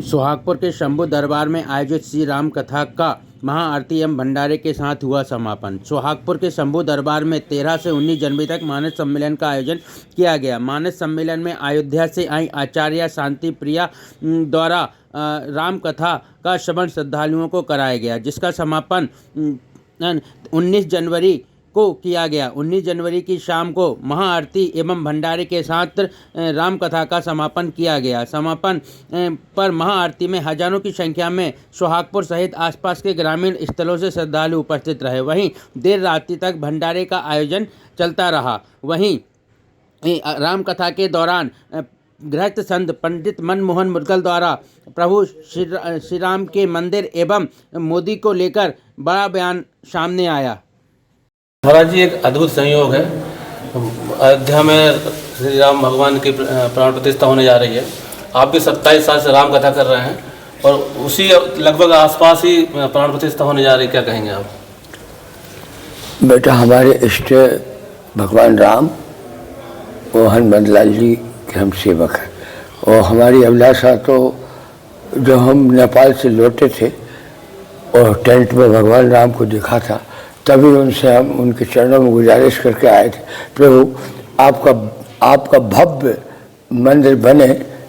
सोहागपुर के शंभू दरबार में आयोजित श्री राम कथा का महाआरती एवं भंडारे के साथ हुआ समापन। सोहागपुर के शंभू दरबार में 13 से 19 जनवरी तक मानस सम्मेलन का आयोजन किया गया। मानस सम्मेलन में अयोध्या से आई आचार्य शांति प्रिया द्वारा राम कथा का श्रवण श्रद्धालुओं को कराया गया, जिसका समापन 19 जनवरी को किया गया। 19 जनवरी की शाम को महाआरती एवं भंडारे के साथ राम कथा का समापन किया गया। समापन पर महाआरती में हजारों की संख्या में सोहागपुर सहित आसपास के ग्रामीण स्थलों से श्रद्धालु उपस्थित रहे। वहीं देर रात्रि तक भंडारे का आयोजन चलता रहा। वहीं राम कथा के दौरान गृहस्थ संत पंडित मनमोहन मुदगल द्वारा प्रभु श्री राम के मंदिर एवं मोदी को लेकर बड़ा बयान सामने आया। महाराज जी, एक अद्भुत संयोग है। अयोध्या में श्री राम भगवान की प्राण प्रतिष्ठा होने जा रही है। आप भी 27 साल से राम कथा कर रहे हैं और उसी लगभग आसपास ही प्राण प्रतिष्ठा होने जा रही है, क्या कहेंगे आप? बेटा, हमारे इष्ट भगवान राम वो हनुमान लाल जी के हम सेवक हैं और हमारी अभिलाषा तो जब हम नेपाल से लौटे थे और टेंट में भगवान राम को देखा था, तभी उनसे हम उनके चरणों में गुजारिश करके आए थे, प्रभु आपका भव्य मंदिर बने।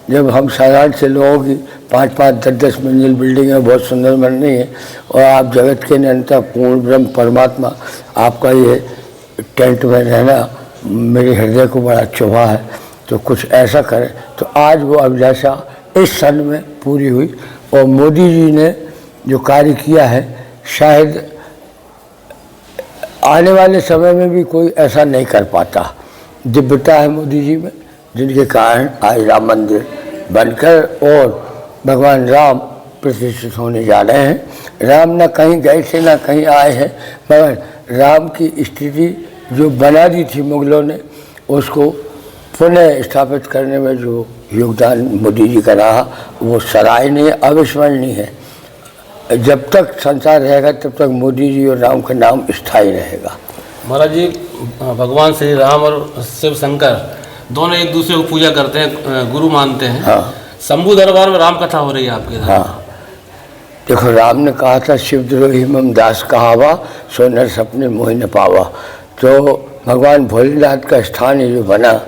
जब हम साधारण से लोगों की 5-5, 10-10 मंजिल बिल्डिंगें बहुत सुंदर बन रही हैं और आप जगत के नियंता पूर्ण ब्रह्म परमात्मा, आपका ये टेंट में रहना मेरे हृदय को बड़ा चुभा है, तो कुछ ऐसा करें। तो आज वो अभिलाषा इस सन में पूरी हुई और मोदी जी ने जो कार्य किया है, शायद आने वाले समय में भी कोई ऐसा नहीं कर पाता। दिव्यता है मोदी जी में, जिनके कारण आज राम मंदिर बनकर और भगवान राम प्रतिष्ठित होने जा रहे हैं। राम न कहीं गए थे न कहीं आए हैं, मगर राम की स्थिति जो बना दी थी मुगलों ने, उसको पुनः स्थापित करने में जो योगदान मोदी जी का रहा, वो सराहनीय, अविस्मरणीय है। जब तक संसार रहेगा तब तक मोदी जी और राम का नाम स्थायी रहेगा। महाराज जी, भगवान श्री राम और शिव शंकर दोनों एक दूसरे को पूजा करते हैं, गुरु मानते हैं। हाँ। शंभू दरबार में राम कथा हो रही है आपके? हाँ, देखो, राम ने कहा था शिवद्रोही मम दास कहावा, सो नर सपने मोहि न पावा। तो भगवान भोलेनाथ का स्थान ये जो बना,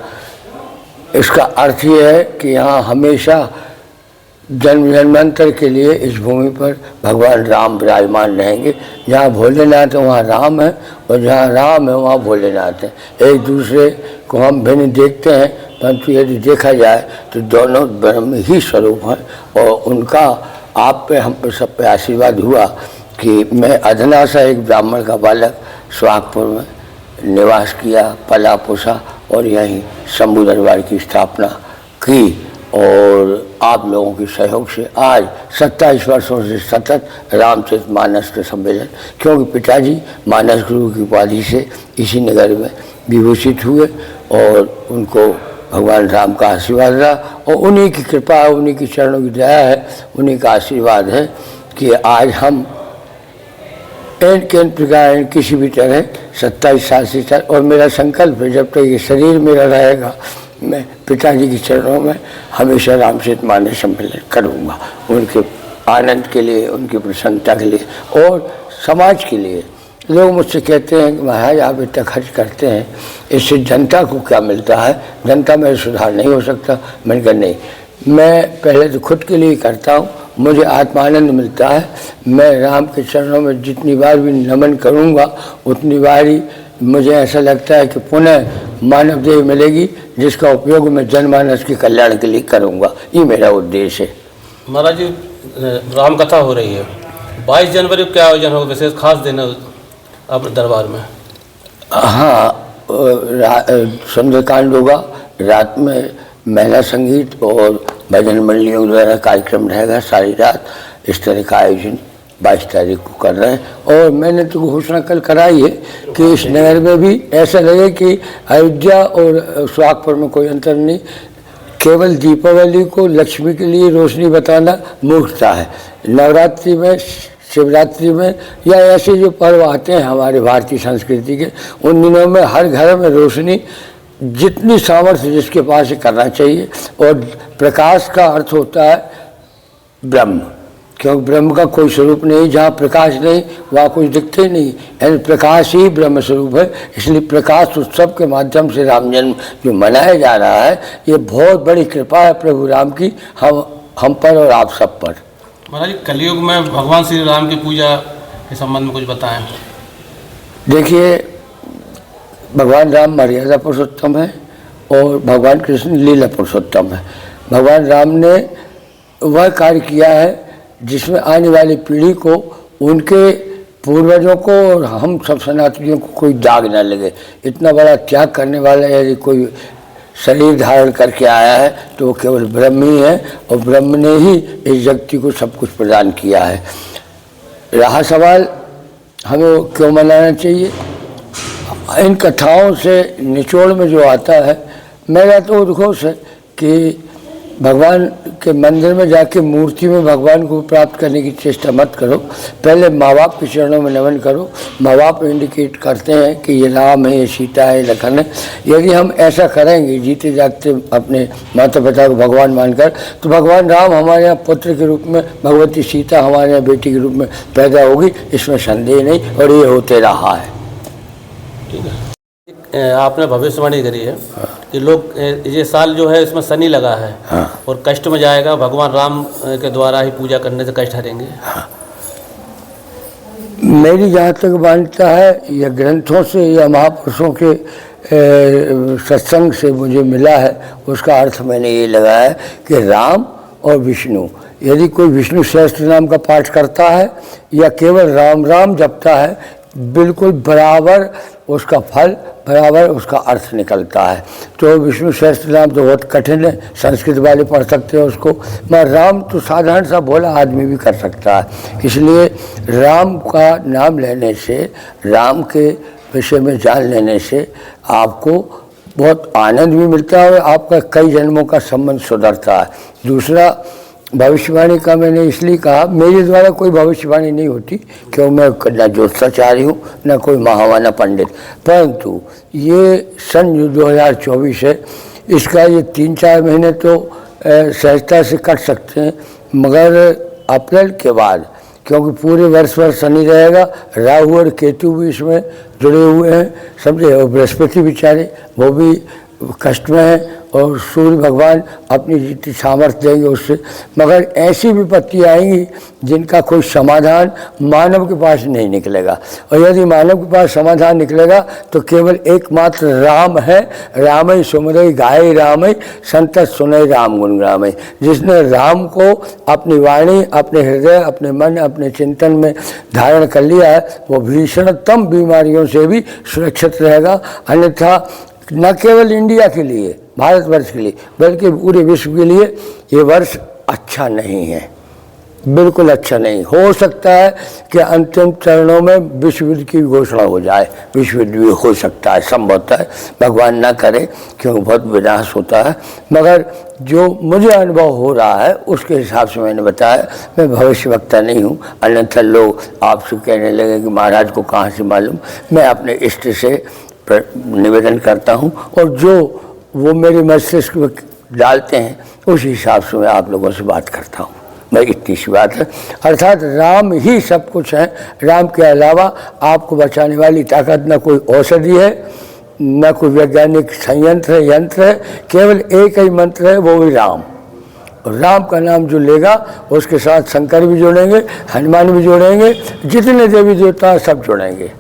इसका अर्थ ये है कि यहाँ हमेशा जन्म जन्मांतर के लिए इस भूमि पर भगवान राम विराजमान रहेंगे। जहाँ भोलेनाथ है वहाँ राम है और जहाँ राम है वहाँ भोलेनाथ है। एक दूसरे को हम भिन्न देखते हैं, परंतु यदि देखा जाए तो दोनों ब्रह्म ही स्वरूप हैं और उनका आप पे, हम पे, सब पे आशीर्वाद हुआ कि मैं अधना सा एक ब्राह्मण का बालक सोहागपुर में निवास किया, पला पोसा और यहीं शंभू दरबार की स्थापना की और आप लोगों के सहयोग से आज 27 वर्षों से सतत रामचरित मानस के सम्मेलन, क्योंकि पिताजी मानस गुरु की उपाधि से इसी नगर में विभूषित हुए और उनको भगवान राम का आशीर्वाद रहा और उन्हीं की कृपा है, उन्हीं की चरणों की दया है, उन्हीं का आशीर्वाद है कि आज हम प्रकार किसी भी तरह 27 साल से चल, और मेरा संकल्प है जब तक ये शरीर मेरा रहेगा, मैं पिताजी के चरणों में हमेशा रामचरित मानस सम्मेलन करूँगा, उनके आनंद के लिए, उनकी प्रसन्नता के लिए और समाज के लिए। लोग मुझसे कहते हैं कि महाराज आप इतना खर्च करते हैं, इससे जनता को क्या मिलता है, जनता में सुधार नहीं हो सकता? मैंने कहा नहीं, मैं पहले तो खुद के लिए करता हूँ, मुझे आत्मानंद मिलता है। मैं राम के चरणों में जितनी बार भी नमन करूँगा उतनी बार ही मुझे ऐसा लगता है कि पुनः मानव देह मिलेगी, जिसका उपयोग मैं जनमानस के कल्याण के लिए करूँगा। ये मेरा उद्देश्य है। महाराज जी, राम कथा हो रही है, 22 जनवरी को क्या आयोजन होगा, विशेष खास दिन अपने दरबार में? हाँ, सुंदरकांड होगा, रात में महिला संगीत और भजन मंडलियों द्वारा कार्यक्रम रहेगा सारी रात। इस तरह का आयोजन 22 तारीख को कर रहे हैं और मैंने तो घोषणा कल कराई है कि इस नगर में भी ऐसा लगे कि अयोध्या और सोहागपुर में कोई अंतर नहीं। केवल दीपावली को लक्ष्मी के लिए रोशनी बताना मूर्खता है। नवरात्रि में, शिवरात्रि में या ऐसे जो पर्व आते हैं हमारे भारतीय संस्कृति के, उन दिनों में हर घर में रोशनी जितनी सामर्थ्य जिसके पास करना चाहिए। और प्रकाश का अर्थ होता है ब्रह्म, क्योंकि ब्रह्म का कोई स्वरूप नहीं, जहाँ प्रकाश नहीं वहाँ कुछ दिखते ही नहीं, यानी प्रकाश ही ब्रह्म स्वरूप है। इसलिए प्रकाश उत्सव के माध्यम से राम जन्म जो मनाया जा रहा है, ये बहुत बड़ी कृपा है प्रभु राम की हम पर और आप सब पर। महाराज जी, कलयुग में भगवान श्री राम की पूजा के संबंध में कुछ बताएं। देखिए, भगवान राम मर्यादा पुरुषोत्तम है और भगवान कृष्ण लीला पुरुषोत्तम है। भगवान राम ने वह कार्य किया है जिसमें आने वाली पीढ़ी को, उनके पूर्वजों को और हम सब सनातनियों को कोई दाग न लगे। इतना बड़ा त्याग करने वाला यदि कोई शरीर धारण करके आया है तो वो केवल ब्रह्म ही है, और ब्रह्म ने ही इस जगती को सब कुछ प्रदान किया है। रहा सवाल हमें क्यों मनाना चाहिए, इन कथाओं से निचोड़ में जो आता है, मेरा तो उद्घोष है कि भगवान के मंदिर में जाके मूर्ति में भगवान को प्राप्त करने की चेष्टा मत करो। पहले माँ बाप के चरणों में नमन करो। माँ बाप इंडिकेट करते हैं कि ये राम है, ये सीता है, लखन है। यदि हम ऐसा करेंगे जीते जागते अपने माता पिता को भगवान मानकर, तो भगवान राम हमारे यहाँ पुत्र के रूप में, भगवती सीता हमारे यहाँ बेटी के रूप में पैदा होगी, इसमें संदेह नहीं, और ये होते रहा है। ठीक है, आपने भविष्यवाणी करी है कि लोग ये साल जो है इसमें शनि लगा है, हाँ। और कष्ट में जाएगा, भगवान राम के द्वारा ही पूजा करने से कष्ट हरेंगे। हाँ। मेरी जहाँ तक मान्यता है, या ग्रंथों से या महापुरुषों के सत्संग से मुझे मिला है, उसका अर्थ मैंने ये लगाया है कि राम और विष्णु, यदि कोई विष्णु सहस्त्र नाम का पाठ करता है या केवल राम राम जपता है, बिल्कुल बराबर उसका फल, बराबर उसका अर्थ निकलता है। तो विष्णु सहस्त्र नाम तो बहुत कठिन है, संस्कृत वाले पढ़ सकते हैं उसको, मगर राम तो साधारण सा भोला आदमी भी कर सकता है। इसलिए राम का नाम लेने से, राम के विषय में जान लेने से आपको बहुत आनंद भी मिलता है और आपका कई जन्मों का संबंध सुधरता है। दूसरा, भविष्यवाणी का मैंने इसलिए कहा, मेरे द्वारा कोई भविष्यवाणी नहीं होती, क्यों मैं न ज्योतिषाचार्य हूँ न कोई महावाना पंडित, परंतु ये सन जो 2024 है, इसका ये 3-4 महीने तो सहजता से कट सकते हैं, मगर अप्रैल के बाद, क्योंकि पूरे वर्ष भर शनि रहेगा, राहु और केतु भी इसमें जुड़े हुए हैं, समझे, और बृहस्पति बेचारे वो भी कष्ट में है, और सूर्य भगवान अपनी जितनी सामर्थ्य देंगे उससे, मगर ऐसी विपत्ति आएंगी जिनका कोई समाधान मानव के पास नहीं निकलेगा। और यदि मानव के पास समाधान निकलेगा तो केवल एकमात्र राम है। राम ही सुमरई गाय राम ही, संत सुनई राम गुण ग्राम। जिसने राम को अपनी वाणी, अपने हृदय, अपने मन, अपने चिंतन में धारण कर लिया है, वो भीषणतम बीमारियों से भी सुरक्षित रहेगा। अन्यथा न केवल इंडिया के लिए, भारतवर्ष के लिए, बल्कि पूरे विश्व के लिए ये वर्ष अच्छा नहीं है, बिल्कुल अच्छा नहीं। हो सकता है कि अंतिम चरणों में विश्व युद्ध की घोषणा हो जाए, विश्व युद्ध भी हो सकता है, संभवतः है, भगवान ना करे, क्योंकि बहुत विनाश होता है। मगर जो मुझे अनुभव हो रहा है उसके हिसाब से मैंने बताया। मैं भविष्यवक्ता नहीं हूँ, अन्यथा लोग आपसे कहने लगे कि महाराज को कहाँ से मालूम। मैं अपने इष्ट से निवेदन करता हूँ, और जो वो मेरे मस्तिष्क में डालते हैं उस हिसाब से मैं आप लोगों से बात करता हूँ। मैं इतनी सी बात है, अर्थात राम ही सब कुछ है। राम के अलावा आपको बचाने वाली ताकत न कोई औषधि है, न कोई वैज्ञानिक संयंत्र है, यंत्र है, केवल एक ही मंत्र है, वो भी राम। और राम का नाम जो लेगा उसके साथ शंकर भी जोड़ेंगे, हनुमान भी जोड़ेंगे, जितने देवी देवता सब जोड़ेंगे,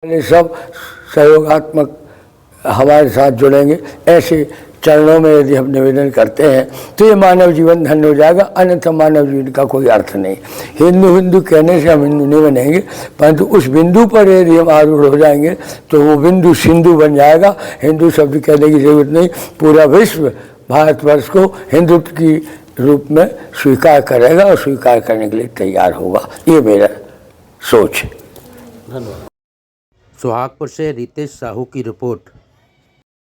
सब सहयोगात्मक हमारे साथ जुड़ेंगे। ऐसे चरणों में यदि हम निवेदन करते हैं तो ये मानव जीवन धन्य हो जाएगा, अन्यथा मानव जीवन का कोई अर्थ नहीं। हिंदू हिंदू कहने से हम हिंदू नहीं बनेंगे, परंतु उस बिंदु पर यदि हम आरूढ़ हो जाएंगे तो वो बिंदु सिंधु बन जाएगा। हिंदू शब्द कहने की जरूरत नहीं, पूरा विश्व भारतवर्ष को हिंदुत्व की रूप में स्वीकार करेगा और स्वीकार करने के लिए तैयार होगा। ये मेरा सोच है। धन्यवाद। सुहागपुर से रितेश साहू की रिपोर्ट।